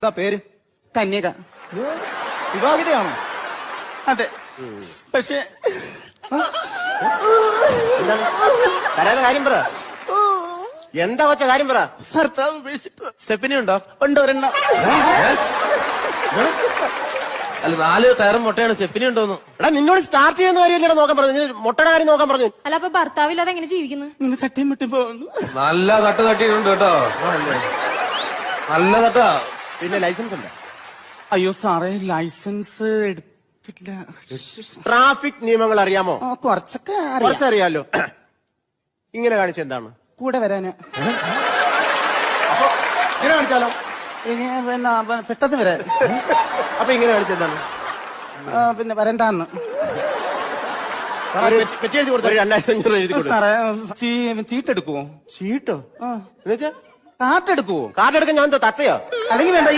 എന്താ പേര്? കന്യക. വിവാഹിതയാണോ? അതെ. പക്ഷെ കരയാതെ കാര്യം പറ. എന്താ വച്ച കാര്യം പറ. ഭർത്താവ് ഉപേക്ഷിപ്പ്. സ്റ്റെപ്പിനി ഉണ്ടോ? ഉണ്ട് ഒരെണ്ണം. അല്ല 4 ടയറും മുട്ടയാണ്. സ്റ്റെപ്പിനി ഉണ്ടോന്ന്. എടാ നിന്നോട് സ്റ്റാർട്ട് ചെയ്യുന്ന കാര്യമല്ലേ നോക്കാൻ പറഞ്ഞു. മുട്ടയുടെ കാര്യം നോക്കാൻ പറഞ്ഞു. അല്ല അപ്പൊ ഭർത്താവില്ലാതെ എങ്ങനെ ജീവിക്കുന്നു? നിന്ന് തട്ടിയും മുട്ടും പോകുന്നു. നല്ല തട്ട് തട്ടിയിട്ടുണ്ട് കേട്ടോ. നല്ല തട്ടാ. പിന്നെ ലൈസൻസ് ഉണ്ട്? അയ്യോ സാറേ, ലൈസൻസ് എടുത്തില്ല. ട്രാഫിക് നിയമങ്ങൾ അറിയാമോ? കുറച്ചൊക്കെ അറിയാം. കുറച്ചറിയാലോ. ഇങ്ങനെ കാണിച്ച എന്താണ്? കൂടെ വരാന്. ഇങ്ങനെ കാണിച്ചാലോ? പിന്നെ പെട്ടെന്ന് വരാൻ. അപ്പൊ ഇങ്ങനെ കാണിച്ച എന്താണ്? പിന്നെ വരണ്ടാന്ന്. പെറ്റി എഴുതി കൊടുത്ത 2500 എഴുതി കൊടുത്തു. സാറേ ചീട്ടെടുക്കുവോ? ചീട്ടോ? ആ, എന്നുവെച്ചാ കാട്ടെടുക്കുവോ? കാർഡ് എടുക്കാൻ ഞാൻ എന്താ തത്തയോ? അല്ലെങ്കിൽ വേണ്ട.